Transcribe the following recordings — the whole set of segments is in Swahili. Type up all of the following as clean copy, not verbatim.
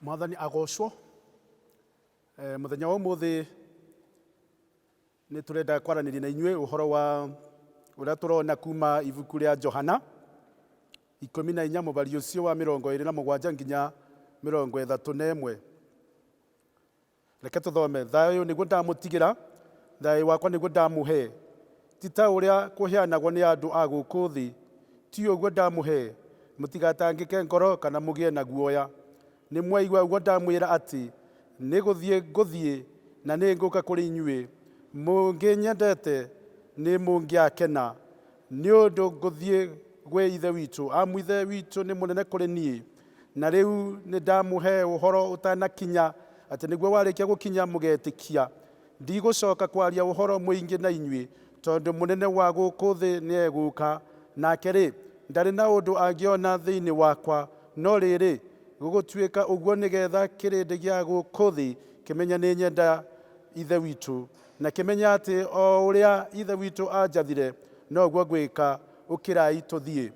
Mwathani agocwo muthenya wa umuthi ni turenda kwaraniria na inyue uhoro wa uria turona kuma ibuku ria Johana 14 mubari ucio wa 27 nginya 31. Reke tuthome. Thayo niguo ndamutigira, thayo wakwa niguo ndamuhe, ti ta uria kuheanagwo ni andu a guku thi, ti uguo ndamuhe, mutigatangike ngoro kana mugie na guoya. Ni mwaigua uguo ndamwira ati ni guthie na ni nguka kuri inyue, munginyendete ni mungiakena, ni undu nguthie gwe ithe witu. Amu ithe witu ni munene kuri nie, na riu ni ndamuhe uhoro utanakinya, ati niguo warikia gukinya mugetikia. Ndigucoka kwaria uhoro muingi na inyue, tondu munene wa guku thi ni eguka, nake ri ndari na undu angiona thiini wakwa, no riri gugutuika uguo nigetha kirindi gia guku thi kimenya ni nyenda ithe witu, na kimenya ati o uria ithe witu anjathire no guo gwika. Ukirai tuthie.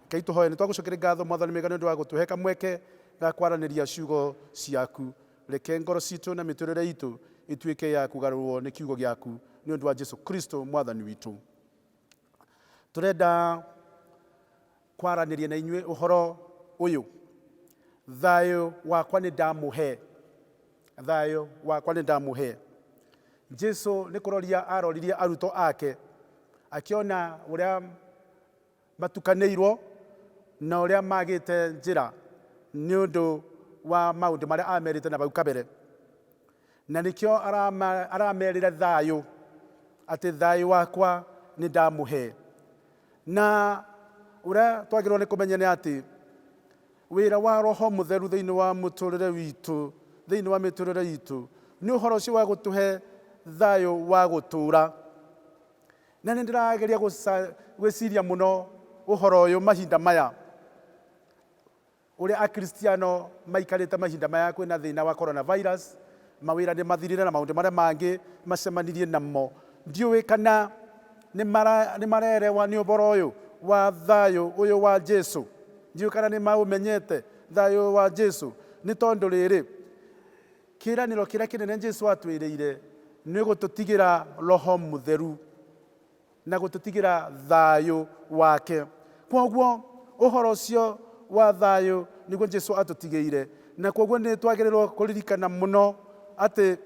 Ngai tuhoe. Nitwagucokera ngatho Mwathani mwega nĩ ũndũ wa gũtũhe kamweke ga kwaranĩria ciugo ciaku. Reke ngoro citu na mĩtũrĩre itu ituĩke ya kugarũrwo nĩ kiugo gĩaku nĩ ũndũ wa Jesu Kristo Mwathani witũ. Turenda kwaranĩria na inyue ũhoro ũyũ. Thayo wakwa nĩ ndamuhe. Thayo wakwa nĩ ndamuhe. Jesu nĩ kũroria aroririe arutwo ake, akiona uria matukanĩirwo na uria magĩte njĩra nĩ ũndũ wa maũndũ marĩa amerite na bau kabere, na nĩkĩo aramerĩra thayũ, atĩ thayũ wakwa nĩ ndamuhe. Na uria twagĩrĩirwo nĩ kũmenya nĩ atĩ wĩra wa Roho Mũtheru thĩinĩ wa mũtũrĩre witũ, thĩinĩ wa mĩtũrĩre itũ, nĩ ũhoro ũcio wa gũtũhe thayũ wa gũtũra. Na nĩ ndĩrageria gwĩciria mũno ũhoro ũyũ mahinda maya, uria akristiano maikarĩte mahinda maya kwĩna thĩna wa coronavirus, mawĩra nĩ mathirire na maũndũ marĩa mangĩ macemanirie namo. Ndiũĩ kana nĩ marerewa nĩ ũboro ũyũ wa thayũ ũyũ wa Jesu. Ndiũĩ kana nĩ maũmenyete thayũ wa Jesu. Nĩ tondũ rĩrĩ, kĩĩranĩro kĩrĩa kĩnene Jesu atwĩrĩire nĩ gũtũtigĩra Roho Mũtheru na gũtũtigĩra thayũ wake. Kwoguo ũhoro ũcio wa thayũ nĩguo Jesu atũtigĩire, na kwoguo nĩ twagĩrĩirwo kũririkana mũno atĩ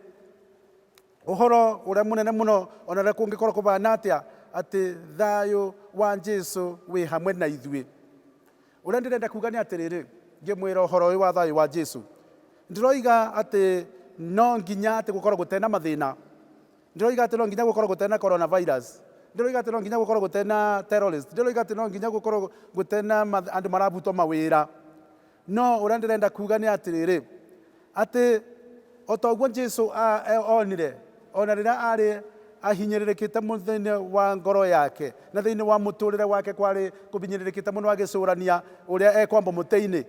ũhoro ũrĩa mũnene mũno ona rĩrĩa kũngĩkorwo kũbana atĩa, atĩ thayũ wa Jesu wĩ hamwe na ithuĩ. Ũrĩa ndĩrenda kuga nĩ atĩrĩrĩ, ngĩmwĩra ũhoro ũyũ wa thayũ wa Jesu, ndĩroiga atĩ no nginya atĩ gũkorwo gũtena mathĩna, ndĩroiga atĩ no nginya gũkorwo gũtena coronavirus, ndĩroiga atĩ no nginya gũkorwo gũtena terrorist, ndĩroiga atĩ no nginya gũkorwo gũtena andũ marabutwo mawĩra. No ũrĩa ndĩrenda kuga nĩ atĩrĩrĩ, atĩ o ta ũguo Jesu onire ona rĩrĩa arĩ ahinyĩrĩrĩkĩte thĩinĩ wa ngoro yake na thĩinĩ wa mũtũrĩre wake kwarĩ kũbinyĩrĩrĩkĩte mũno agĩcũrania ũrĩa ekwamba mũtĩ-inĩ,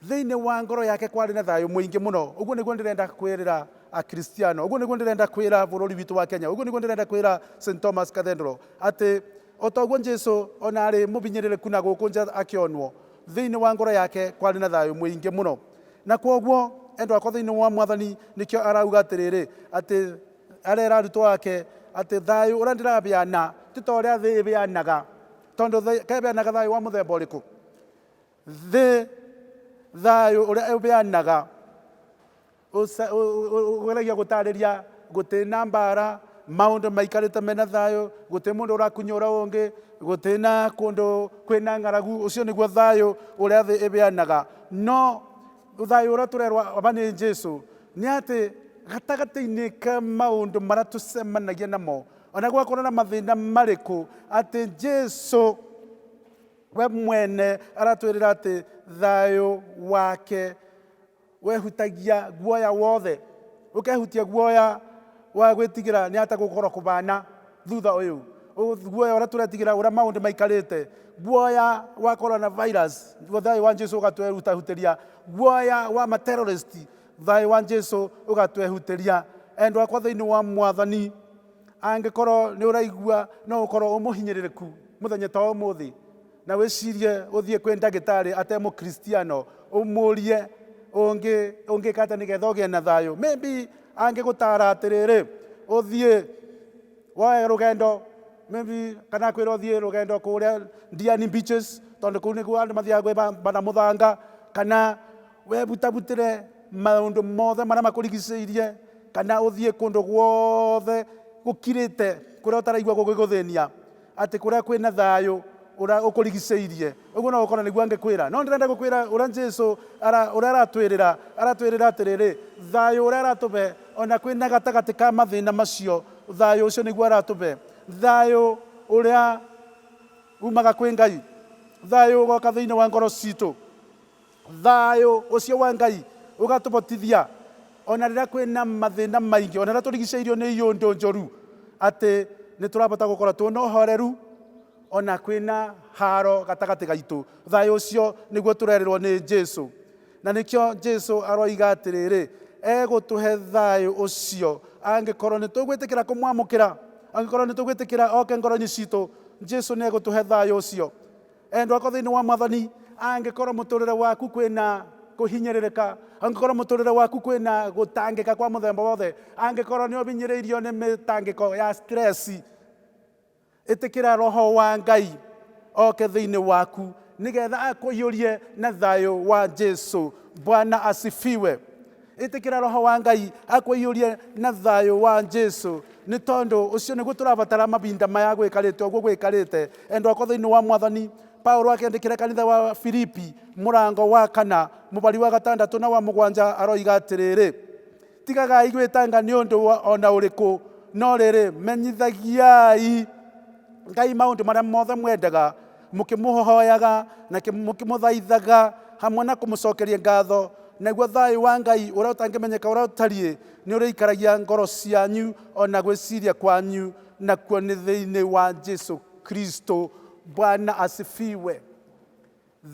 thĩinĩ wa ngoro yake kwarĩ na thayũ mũingĩ mũno. Ũguo nĩguo ndĩrenda kwĩrĩra akristiano, ũguo nĩguo ndĩrenda kwĩra bũrũri witũ wa Kenya, ũguo nĩguo ndĩrenda kwĩra St. Thomas Cathedral, atĩ o ta ũguo Jesu ona arĩ mũbinyĩrĩrĩku na gũkũ nja akĩonwo, thĩinĩ wa ngoro yake kwarĩ na thayũ mũingĩ mũno. Na kwoguo endwa akwa thĩinĩ wa Mwathani nĩkĩo arauga atĩrĩrĩ, atĩ arera arutwo ake atĩ thayũ ũrĩa ndĩrabeana ti ta ũrĩa thĩ ĩbeanaga, tondũ kebeanaga thayũ wa mũthemba ũrĩkũ? Thĩ thayũ ũrĩa ũbeanaga ũgeragia gũtarĩria gũtĩna mbara, maũndũ maikarĩte mena thayũ, gũtĩ mũndũ ũrakunyũra ũngĩ, gũtĩna kũndũ kwĩna ng'aragu. Ũcio nĩguo thayũ ũrĩa thĩ ĩbeanaga. No thayũ ũrĩa tũrerwo aba nĩ Jesu nĩ atĩ gatagatĩ-inĩ ka maũndũ marĩa tũcemanagia namo, ona gwakorwo na mathĩna marĩkũ, atĩ Jesu we mwene aratwĩrĩra atĩ thayũ wake wehutagia guoya wothe. Ũkehutia guoya wa gwĩtigĩra nĩ ata gũkorwo kũbana thutha ũyũ, guoya ũrĩa tũretigĩra ũrĩa maũndũ maikarĩte, guoya wa coronavirus, thayũ wa Jesu ũgatwehutĩria, guoya wa materrorist, thayũ wa Jesu ũgatwehutĩria. Endwa akwa thĩinĩ wa Mwathani, angĩkorwo nĩ ũraigua no ũkorwo ũmũhinyĩrĩrĩku mũthenya ta ũmũthĩ, na wĩcirie ũthiĩ kwĩ ndagĩtarĩ ate mũkristiano, ũmũrie ungikata nigetha ugie na thayo. Maybe angigutara atiriri uthie woe rugendo, maybe kana kwira uthie rugendo kuria Diani Beaches tondu kuu niguo andu mathiaga gwibana muthanga, kana we butabutire maundu mothe maria makurigicĩirie, kana uthie kundu guothe gukirite kuria utaraigua gugiguthĩnia, ati kuria kwina thayo uria ukurigicĩirie. Uguo no ukorwo niguo angikwira. No ndirenda gukwira uria Jesu uria aratwirira atiriri, thayo uria aratuve ona kwina gatagati ka mathina macio, thayo ucio niguo aratuve. Thayo uria umaga kwi Ngai, thayo ugoka thiini wa ngoro citu, thayo ucio wa Ngai ugatubotithia ona riria kwina mathina maingi, ona riria turigicĩirio ni iundu njoru, ati ni turabota gukorwo twina uhoreru ona kwina haro gatagati gaitu. Thayo ucio niguo turerirwo ni Jesu, na nikio Jesu aroiga atiriri egutuhe thayo ucio angikorwo ni tugwitikira kumwamukira, angikorwo ni tugwitikira oke ngoro-ini citu. Jesu ni egutuhe thayo ucio. Endwa akwa thiini wa Mwathani, angikorwo muturire waku kwina kuhinyiririka, angikorwo muturire waku kwina gutangika kwa muthemba wothe, angikorwo ni ubinyiriirio ni mitangiko ya stress, itikira Roho wa Ngai oke thiini waku nigetha akuyurie na thayo wa Jesu. Bwana asifiwe. Itikira Roho wa Ngai akuyurie na thayo wa Jesu, ni tondu ucio niguo turabatara mabinda maya gwikarite uguo gwikarite. Endwa akwa thiini wa Mwathani, Paulo akiandikira kanitha wa Filipi murango wa 4 mubari wa 6 na wa 7 aroiga atiriri, tigagai gwitanga ni undu ona uriku, no riri menyithagiai Ngai maundu maria mothe mwendaga, mukimuhoyaga na mukimuthaithaga hamwe na kumucokeria ngatho, naguo thayo wa Ngai uria utangimenyeka uria utarie ni uriikaragia ngoro cianyu ona gwiciria kwanyu, nakuo ni thiini wa Jesu Kristo. Bwana asifiwe.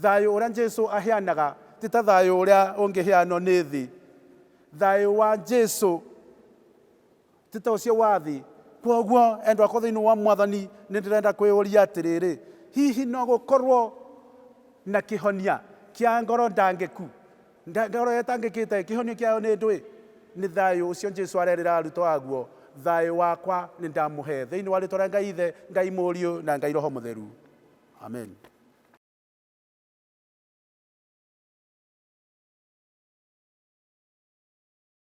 Thayo uria Jesu aheanaga ti ta thayo uria ungiheanwo ni thi. Thayo wa Jesu ti ta ucio wa thi. Koguo endwa akwa thiini wa Mwathani, ni ndirenda kwiuria atiriri, hihi no gukorwo na kihonia kia ngoro ndangiku, ngoro yetangikite, kihonio kiayo ni ndui? Ni thayo ucio Jesu arerira arutwo aguo, thayo wakwa ni ndamuhe thiini wa ritwa ria Ngai Ithe, Ngai Muriu na Ngai Roho Mutheru. Amen.